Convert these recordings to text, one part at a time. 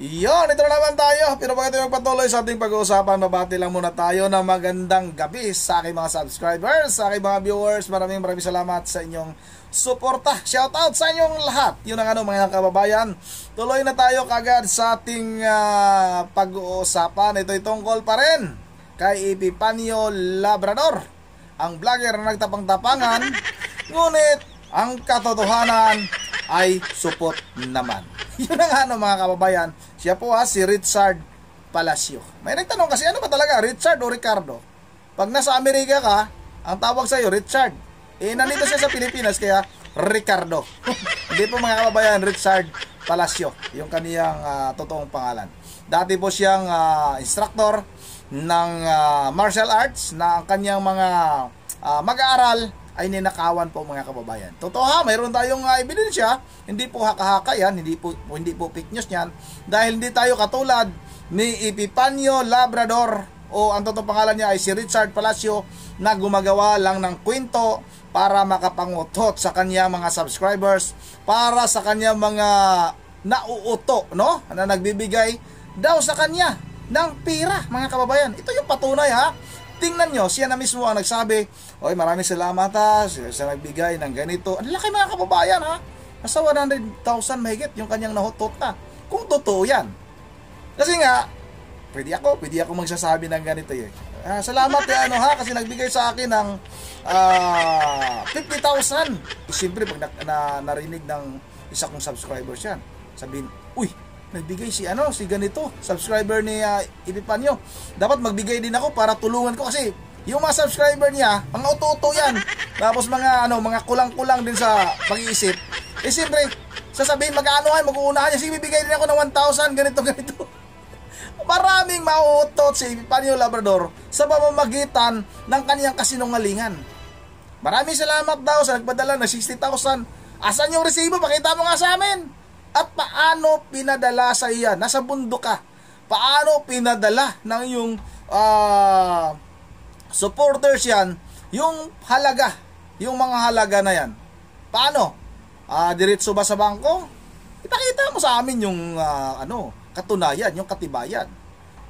Yon, ito na naman tayo. Pero bago tayo magpatuloy sa ating pag-uusapan, mabati lang muna tayo na magandang gabi sa aking mga subscribers, sa aking mga viewers. Maraming salamat sa inyong suporta. Shoutout sa inyong lahat. Yun ang mga kababayan. Tuloy na tayo kagad sa ating pag-uusapan. Ito'y tungkol pa rin kay Epifanio Labrador, ang vlogger na nagtapang-tapangan, ngunit ang katotohanan ay supot naman. Yun ang mga kababayan. Siya po si Richard Palacio. May nagtanong kasi, ano ba talaga, Richard o Ricardo? Pag nasa Amerika ka, ang tawag sa'yo Richard. Nandito siya sa Pilipinas, kaya Ricardo. Hindi po mga kababayan, Richard Palacio, yung kaniyang totoong pangalan. Dati po siyang instructor ng martial arts, na ang kaniyang mga mag-aaral ay ninakawan po mga kababayan. Totoo mayroon tayong ebidensya, hindi po haka-haka yan, hindi po fake news yan, dahil hindi tayo katulad ni Epifanio Labrador, o ang totoong pangalan niya ay si Richard Palacio, na gumagawa lang ng kwento para makapangutot sa kanya mga subscribers, para sa kanya mga nauuto, no? Na nagbibigay daw sa kanya ng pira, mga kababayan. Ito yung patunay Tingnan nyo, siya na mismo ang nagsabi, oy, maraming salamat sa nagbigay ng ganito. Ang laki mga kababayan Nasa 100,000 mahigit yung kanyang nahutot na. Kung totoo yan. Kasi nga, pwede ako magsasabi ng ganito salamat kasi nagbigay sa akin ng 50,000. Siyempre, pag narinig ng isa kong subscribers yan, sabihin, uy, nagbigay si ganito, subscriber ni Epifanio. Dapat magbigay din ako para tulungan ko, kasi yung mga subscriber niya, mga uto-uto yan. Tapos mga kulang-kulang din sa pag-iisip. Siyempre, sasabihin mag-uunahan niya, sige, bibigay din ako ng 1,000, ganito. Maraming mauutot si Epifanio Labrador sa pamamagitan ng kaniyang kasinungalingan. Maraming salamat daw sa nagpadala ng 60,000. Asan yung resibo? Pakita mo nga sa amin. At paano pinadala sa iyan? Nasa bundok ka. Paano pinadala ng iyong supporters yan, yung halaga, yung mga halaga na yan? Paano? Diretso ba sa bangko? Ipakita mo sa amin yung katunayan, yung katibayan.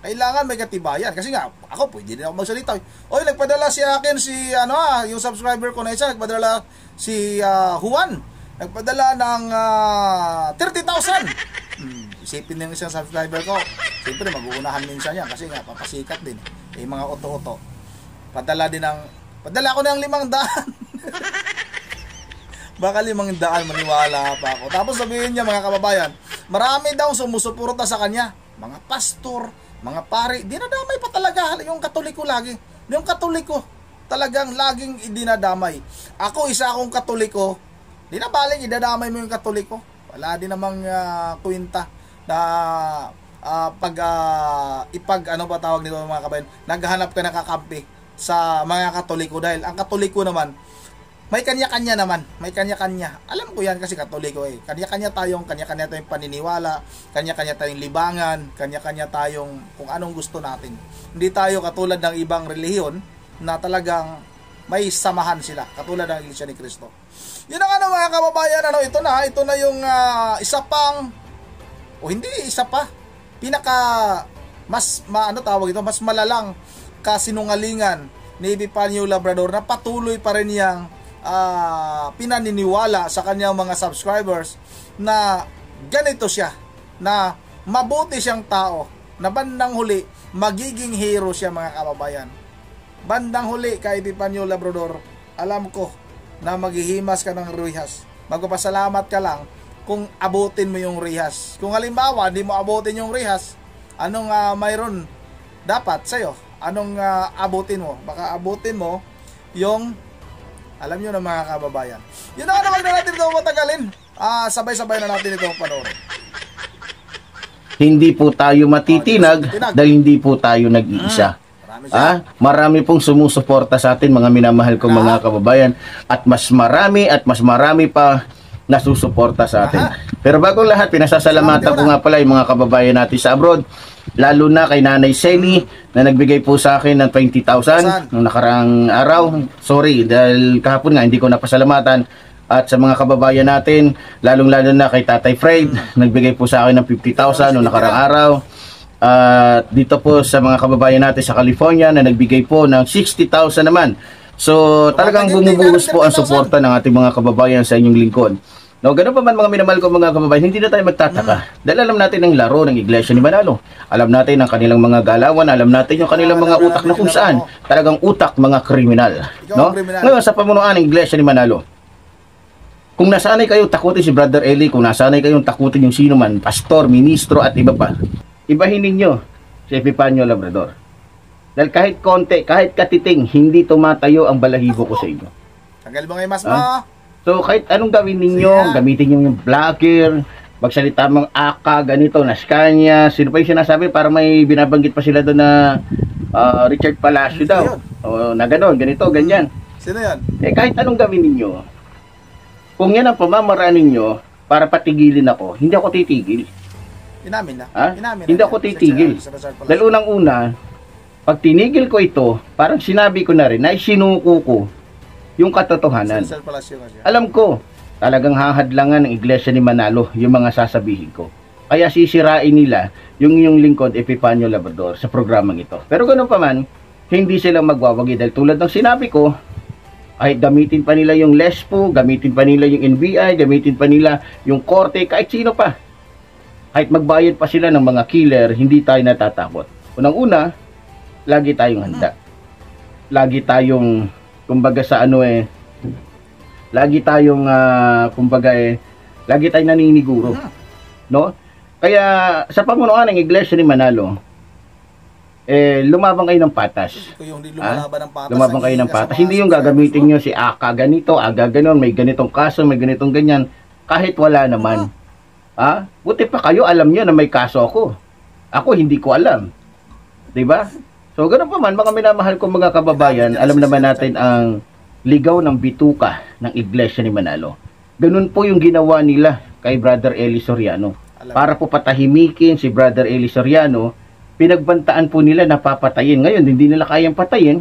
Kailangan may katibayan. Kasi nga, ako pwede din ako magsalita. Oy, nagpadala si akin yung subscriber ko na isa, nagpadala si Juan. Nagpadala ng 30,000. Isipin ng isang subscriber ko. Siyempre, mag-uunahan minsan yan kasi nga, papasikat din. Mga oto-oto. Padala ko ng 500. Baka 500, maniwala pa ako. Tapos sabihin niya, mga kababayan, marami daw sumusuporta sa kanya. Mga pastor, mga pari, dinadamay pa talaga yung Katoliko lagi. Yung Katoliko, talagang laging idinadamay. Ako, isa akong Katoliko. Di na balik, idadamay mo yung Katoliko. Wala din namang kwenta na tawag nito mga kabayan, naghahanap ka ng kakampi sa mga Katoliko, dahil ang Katoliko naman, may kanya-kanya naman. May kanya-kanya. Alam ko yan kasi Katoliko Kanya-kanya tayong paniniwala, kanya-kanya tayong libangan, kanya-kanya tayong kung anong gusto natin. Hindi tayo katulad ng ibang relihiyon na talagang may samahan sila, katulad ng Iglesia ni Cristo. Yun ang mga kababayan, ito na yung isa pang, isa pa, mas malalang kasinungalingan ni Epifanio Labrador, na patuloy pa rin niyang pinaniniwala sa kanyang mga subscribers na ganito siya, na mabuti siyang tao, na bandang huli magiging hero siya, mga kababayan. Bandang huli kay Epifanio Labrador, alam ko na maghihimas ka ng rihas. Magpapasalamat ka lang kung abutin mo yung rihas. Kung halimbawa hindi mo abutin yung rihas, anong mayroon dapat sa'yo? Anong abutin mo? Baka abutin mo yung, alam nyo na mga kababayan. Yun na naman na natin ito matagalin. Sabay-sabay na natin ito panoorin. Hindi po tayo matitinag dahil hindi po tayo nag-iisa. Marami pong sumusuporta sa atin, mga minamahal kong mga kababayan, at mas marami pa nasusuporta sa atin. Pero bago lahat, pinasasalamatan ko nga pala yung mga kababayan natin sa abroad, lalo na kay Nanay Selly na nagbigay po sa akin ng 20,000 noong nakaraang araw. Sorry, dahil kahapon nga hindi ko napasalamatan. At sa mga kababayan natin, lalong-lalo na kay Tatay Fred, nagbigay po sa akin ng 50,000 noong nakarang araw. At dito po sa mga kababayan natin sa California na nagbigay po ng 60,000 naman. So talagang bumubuhos po ang suporta ng ating mga kababayan sa inyong lingkod. No, ganun pa man mga minamahal ko mga kababayan, hindi na tayo magtataka. Dahil alam natin ang laro ng Iglesia ni Manalo. Alam natin ang kanilang mga galawan, alam natin yung kanilang mga utak na kung saan. Talagang utak mga kriminal. No? Ngayon sa pamunuan ng Iglesia ni Manalo, kung nasanay kayo takutin si Brother Eli, kung nasanay kayong takutin yung sino man, pastor, ministro at iba pa, ibahin ninyo si Epifanio Labrador. Dahil kahit konti, kahit katiting, hindi tumatayo ang balahibo ko sa inyo. Tagal mo ngayon mas mo. So kahit anong gawin ninyo, gamitin nyo yung vlogger, magsalita mong aka, ganito, naskanya, sino pa yung sinasabi para may binabanggit pa sila doon na Richard Palacio daw. O na gano'n, ganito, ganyan. Sino yan? Eh kahit anong gawin ninyo, kung yan ang pamamaraan ninyo para patigilin ako, hindi ako titigil. Inamin na. Hindi ako titigil. Dahil unang-una, pag tinigil ko ito, parang sinabi ko na rin na isinuko ko yung katotohanan. Alam ko, talagang hahadlangan ng Iglesia ni Manalo yung mga sasabihin ko. Kaya sisirain nila yung lingkod Epifanio Labrador sa programang ito. Pero ganoon pa man, hindi sila magwawagi dahil tulad ng sinabi ko, ay gamitin pa nila yung LESPO, gamitin pa nila yung NBI, gamitin pa nila yung korte, kahit sino pa. Kahit magbayad pa sila ng mga killer, hindi tayo natatakot. Unang-una, lagi tayong handa. Lagi tayong kumbaga sa lagi tayong lagi tayong naniniguro, no? Kaya sa pamunuan ng Iglesia ni Manalo, lumabang kayo ng patas. Lumabang kayo ng patas. Hindi yung gagamitin nyo si Aka ganito, Aga ganon, may ganitong kaso, may ganitong ganyan, kahit wala naman. Buti pa kayo alam nyo na may kaso ako. Ako hindi ko alam. 'Di ba? So, ganoon pa man, mga minamahal kong mga kababayan, alam naman natin ang ligaw ng bituka ng Iglesia ni Manalo. Ganun po yung ginawa nila kay Brother Eli Soriano. Para po patahimikin si Brother Eli Soriano, pinagbantaan po nila na papatayin. Ngayon, hindi nila kayang patayin.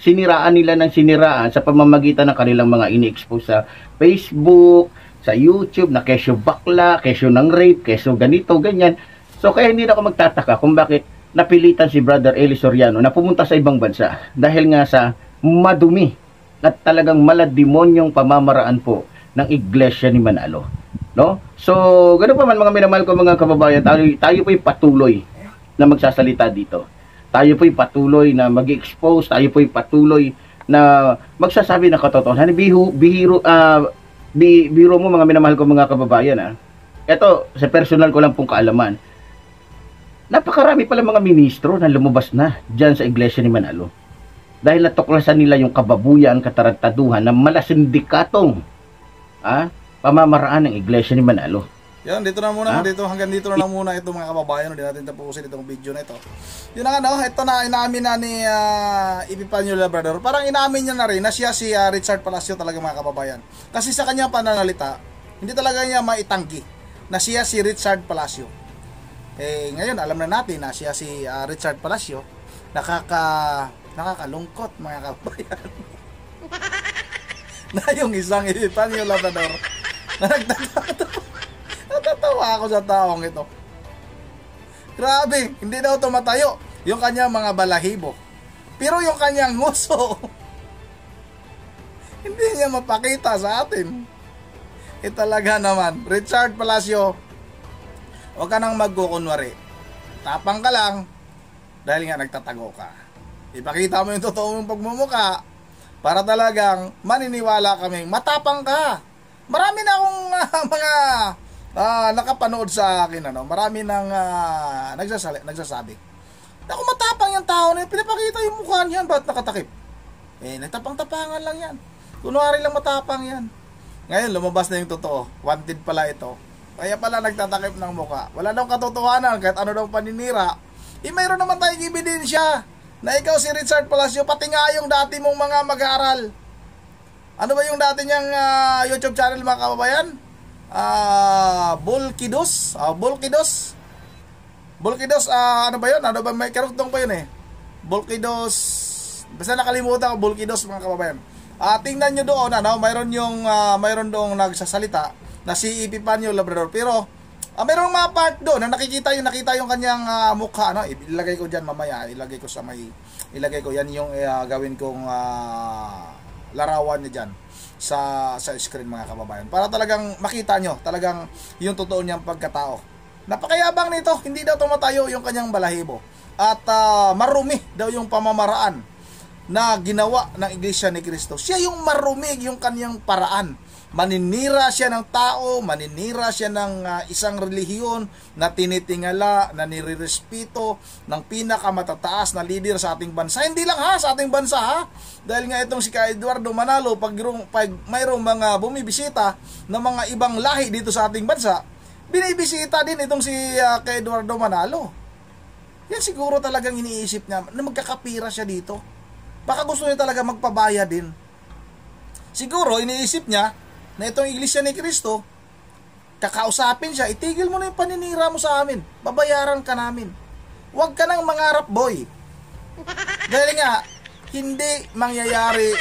Siniraan nila ng siniraan sa pamamagitan ng kanilang mga ini-expose sa Facebook, sa YouTube, na kesyo bakla, kesyo ng rape, kesyo ganito, ganyan. So, kaya hindi na ako magtataka kung bakit napilitan si Brother Eli Soriano na pumunta sa ibang bansa dahil nga sa madumi at talagang malademonyong pamamaraan po ng Iglesia ni Manalo, no? So, ganoon pa man mga minamahal ko mga kababayan, tayo po'y patuloy na magsasalita dito. Tayo po'y patuloy na mag-expose, tayo po'y patuloy na magsasabi ng katotohanan. Biro mo mga minamahal ko mga kababayan, Ito, sa personal ko lang pong kaalaman, napakarami pala mga ministro na lumabas na dyan sa Iglesia ni Manalo. Dahil natuklasan nila yung kababuyan, katarantaduhan ng malasindikatong pamamaraan ng Iglesia ni Manalo. Yan, dito na muna. Hanggang dito na lang muna ito mga kababayan. Hindi natin tapusin itong video na ito. Yun na ito na inamin na ni Epifanio Labrador. Parang inamin niya na rin na siya si Richard Palacio talaga mga kababayan. Kasi sa kanyang pananalita, hindi talaga niya maitanggi na siya si Richard Palacio. Ngayon alam na natin na siya si Richard Palacio. Nakakalungkot mga kabayan. Na yung isang Epifanio Labrador na natatawa ako sa taong ito. Grabe, hindi daw tumatayo yung kanyang mga balahibo. Pero yung kanyang nguso, hindi niya mapakita sa atin. Talaga naman, Richard Palacio, huwag ka nang magkukunwari. Tapang ka lang dahil nga nagtatago ka. Ipakita mo yung totoo mong pagmumuka para talagang maniniwala kaming matapang ka. Marami na akong mga nakapanood sa akin. Marami nang nagsasabi. Naku, matapang yung tao na yun. Pinapakita yung mukha niyan. Ba't nakatakip? Nagtapang-tapangan lang yan. Kunwari lang matapang yan. Ngayon, lumabas na yung totoo. Wanted pala ito. Kaya pala nagtatakip ng mukha. Wala daw katotohanan kahit ano daw paninira. Mayroon naman tayong ebidensya na ikaw si Richard Palacio, pati nga yung dati mong mga mag-aaral. Ano ba yung dati niyang YouTube channel mga kababayan? Bulkidos. Ano ba yun? Ano ba, may karugtong pa yun Bulkidos. Basta nakalimutan ko, Bulkidos mga kababayan. Tingnan nyo doon, mayroon doong nagsasalita na si Epifanio Labrador. Pero mayroong mga part doon na nakita yung kanyang mukha, no? Ilagay ko diyan mamaya, ilagay ko yan yung gawin kong larawan niya diyan sa screen, mga kababayan, para talagang makita nyo talagang yung totoo niyang pagkatao. Napakayabang nito, hindi daw tumatayo yung kanyang balahibo, at marumi daw yung pamamaraan na ginawa ng Iglesia ni Cristo. Siya yung marumi yung kanyang paraan. Maninira siya ng tao, maninira siya ng isang relihiyon na tinitingala, na nirerespeto ng pinakamatataas na leader sa ating bansa. Hindi lang sa ating bansa dahil nga itong si Eduardo Manalo, pag mayroong mga bumibisita ng mga ibang lahi dito sa ating bansa, binibisita din itong si Eduardo Manalo. Yan siguro talagang iniisip niya na magkakapira siya dito. Baka gusto niya talaga magpabaya din. Siguro iniisip niya na itong Iglesia ni Cristo, kakausapin siya, itigil mo na yung paninira mo sa amin, babayaran ka namin. Huwag ka nang mangarap, boy. Dahil nga, hindi mangyayari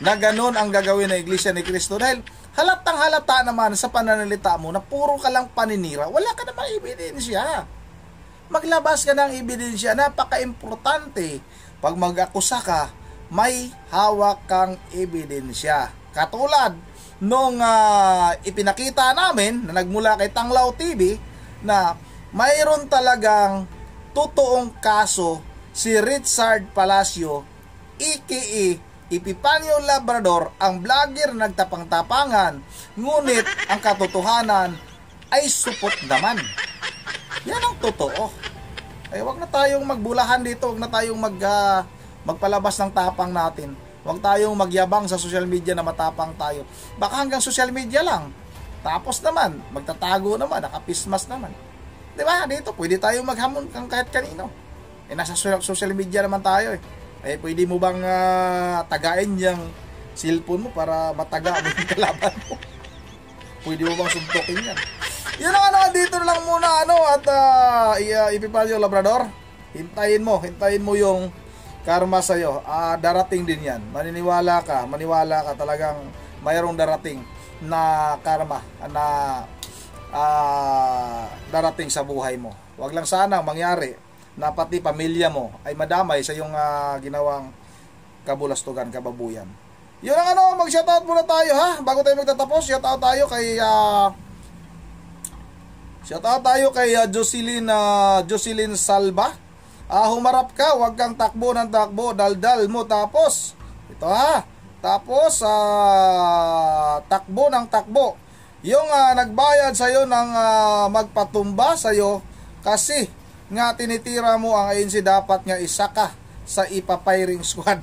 na ganun ang gagawin ng Iglesia ni Cristo. Dahil halatang halata naman sa pananalita mo na puro ka lang paninira, wala ka namang ebidensya. Maglabas ka ng ebidensya, napaka-importante. Pag mag-akusa ka, may hawak kang ebidensya. Katulad nung ipinakita namin na nagmula kay Tanglaw TV na mayroon talagang totoong kaso si Richard Palacio, aka Epifanio Labrador, ang vlogger na nagtapang-tapangan, ngunit ang katotohanan ay supot naman. Yan ang totoo. Ay wag na tayong magbulahan dito, wag na tayong magpalabas ng tapang natin. Huwag tayong magyabang sa social media na matapang tayo. Baka hanggang social media lang. Tapos naman, magtatago naman, nakapismas naman. Diba? Dito, pwede tayong maghamon kang kahit kanino. Nasa social media naman tayo . Pwede mo bang tagain yung cellphone mo para mataga mo yung kalaban mo? Pwede mo bang suntukin yan? Yun ang dito lang muna, at Epifanio Labrador, hintayin mo yung karma sa'yo. Darating din yan. Maniwala ka talagang mayroong darating na karma na darating sa buhay mo. Huwag lang sanang mangyari na pati pamilya mo ay madamay sa iyong ginawang kabulastugan, kababuyan. Yun ang mag-shoutout muna tayo bago tayo magtatapos. Shoutout tayo kay Jocelyn Salva. Humarap ka, huwag kang takbo ng takbo, daldal mo, tapos takbo ng takbo yung nagbayad sa'yo ng magpatumba sa'yo kasi nga tinitira mo ang ANC, dapat nga isa ka sa ipapiring squad.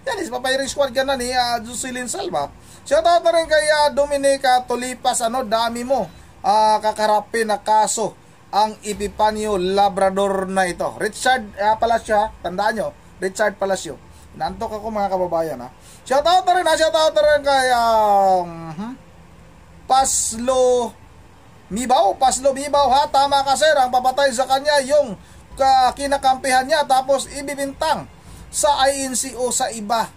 Yan, ipapiring squad ka na ni Jocelyn Salva. Shoutout na rin kay Dominica Tolipas, dami mo kakarapin na kaso ang Epifanio Labrador na ito. Richard Palacio, tandaan nyo, Richard Palacio. Nantok ako, mga kababayan. Shoutout na rin kay Paslo Mibaw, tama ka sir, ang papatay sa kanya yung kinakampihan niya, tapos ibibintang sa INC o sa iba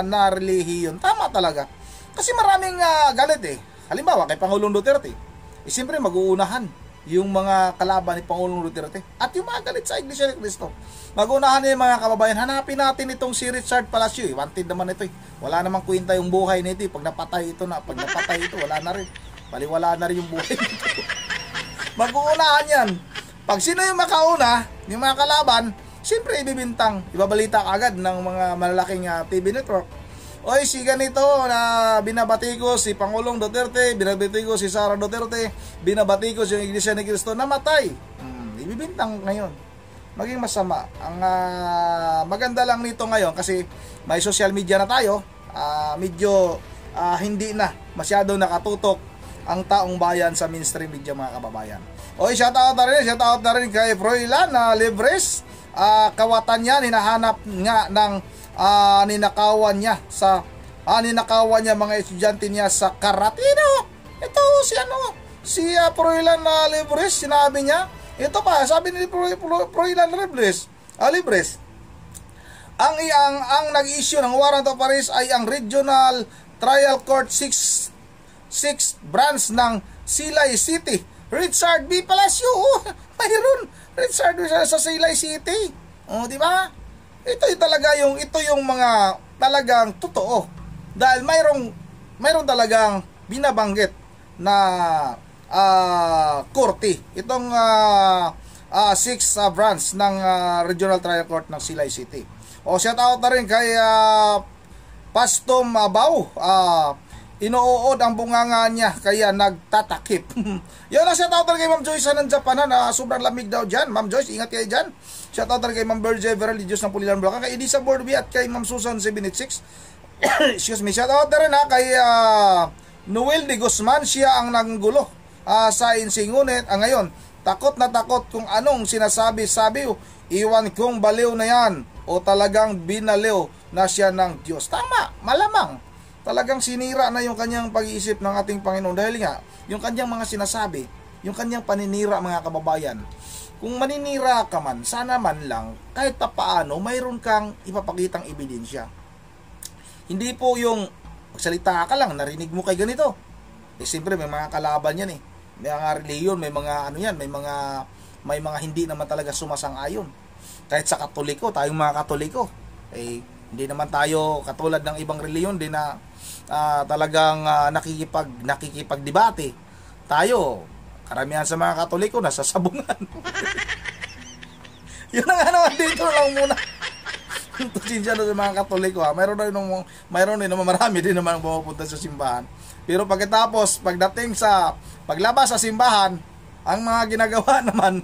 na relihiyon. Tama talaga. Kasi maraming galit Halimbawa kay Pangulong Duterte, siyempre mag-uunahan yung mga kalaban ni Pangulong Duterte at yung mga galit sa Iglesia ni Cristo. Mag-unahan yung mga kababayan. Hanapin natin itong si Richard Palacio. Wanted naman ito Wala namang kwenta yung buhay nito Pag napatay ito, wala na rin. Baliwala na rin yung buhay nito. Mag-uunahan yan. Pag sino yung makauna, yung mga kalaban, siyempre ibibintang, ibabalita agad ng mga malalaking TV network. Oy, si ganito na binabati ko si Pangulong Duterte, binabati ko si Sara Duterte, binabati ko si Iglesia ni Cristo, namatay. Ibibintang ngayon. Maging masama. Ang maganda lang nito ngayon kasi may social media na tayo, medyo hindi na masyado nakatutok ang taong bayan sa mainstream media, mga kababayan. Oy, shoutout na rin kay Froilan Libres. Kawatan niya, hinahanap nga ng ninakawan niya mga estudyante niya sa Karatino. Ito si Froilan Libres, sinabi niya, ito pa, sabi ni Froilan Libres, ang nag-issue ng warrant of arrest ay ang Regional Trial Court 6 branch ng Silay City. Richard B. Palacio. Mayroon Richard sa Silay City. Di ba? Ito yung mga talagang totoo. Dahil mayroong talagang binabanggit na korte. Itong 6 branch ng Regional Trial Court ng Silay City. Shout out na rin kay Pastom Mabaw. Inuod ang bunganga niya kaya nagtatakip. Yun ang shout out na rin kay Ma'am Joyce ng Japan na sobrang lamig daw dyan. Ma'am Joyce, ingat kayo dyan. Shout out na rin kay Ma'am Berge Religious ng Pulilan Bulacan, kay Edisa Borby at kay Ma'am Susan 786. Excuse me. Shout out na rin kay Noel de Guzman. Siya ang nanggulo sa Insingunet. Ngayon, takot na takot kung anong sinasabi-sabi. Iwan kong baliw na yan o talagang binaliw na siya ng Diyos. Tama, malamang. Talagang sinira na yung kanyang pag-iisip ng ating Panginoon. Dahil nga, yung kanyang mga sinasabi, yung kanyang paninira mga kababayan. Kung maninira ka man, sana man lang, kahit pa paano, mayroon kang ipapakitang ebidensya. Hindi po yung magsalita ka lang, narinig mo kay ganito. Siyempre may mga kalaban yan May mga reliyon, may mga ano yan, may mga hindi naman talaga sumasang-ayon. Kahit sa Katoliko, tayong mga Katoliko, hindi naman tayo katulad ng ibang reliyon din na talagang nakikipagdebate. Tayo, karamihan sa mga Katoliko nasa sabungan. Yun ang dito lang muna. Tusinsya na sa mga Katoliko Mayroon din naman marami din naman pumupunta sa simbahan. Pero pagkatapos, pagdating sa paglabas sa simbahan, ang mga ginagawa naman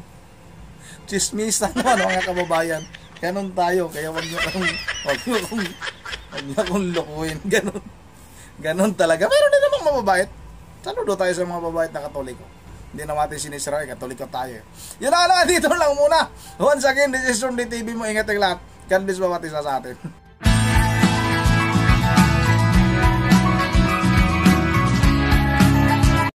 chismisan naman mga kababayan. Ganon tayo, kaya wag niyo akong lukuhin. Ganon talaga. Meron din namang mababait. Saludo tayo sa mga mababait na Katoliko. Hindi na natin sinisira, Katoliko tayo. Yun na lang, dito lang muna. Once again, this is Ron TV mo. Ingat ang lahat. God bless bawat isa sa atin.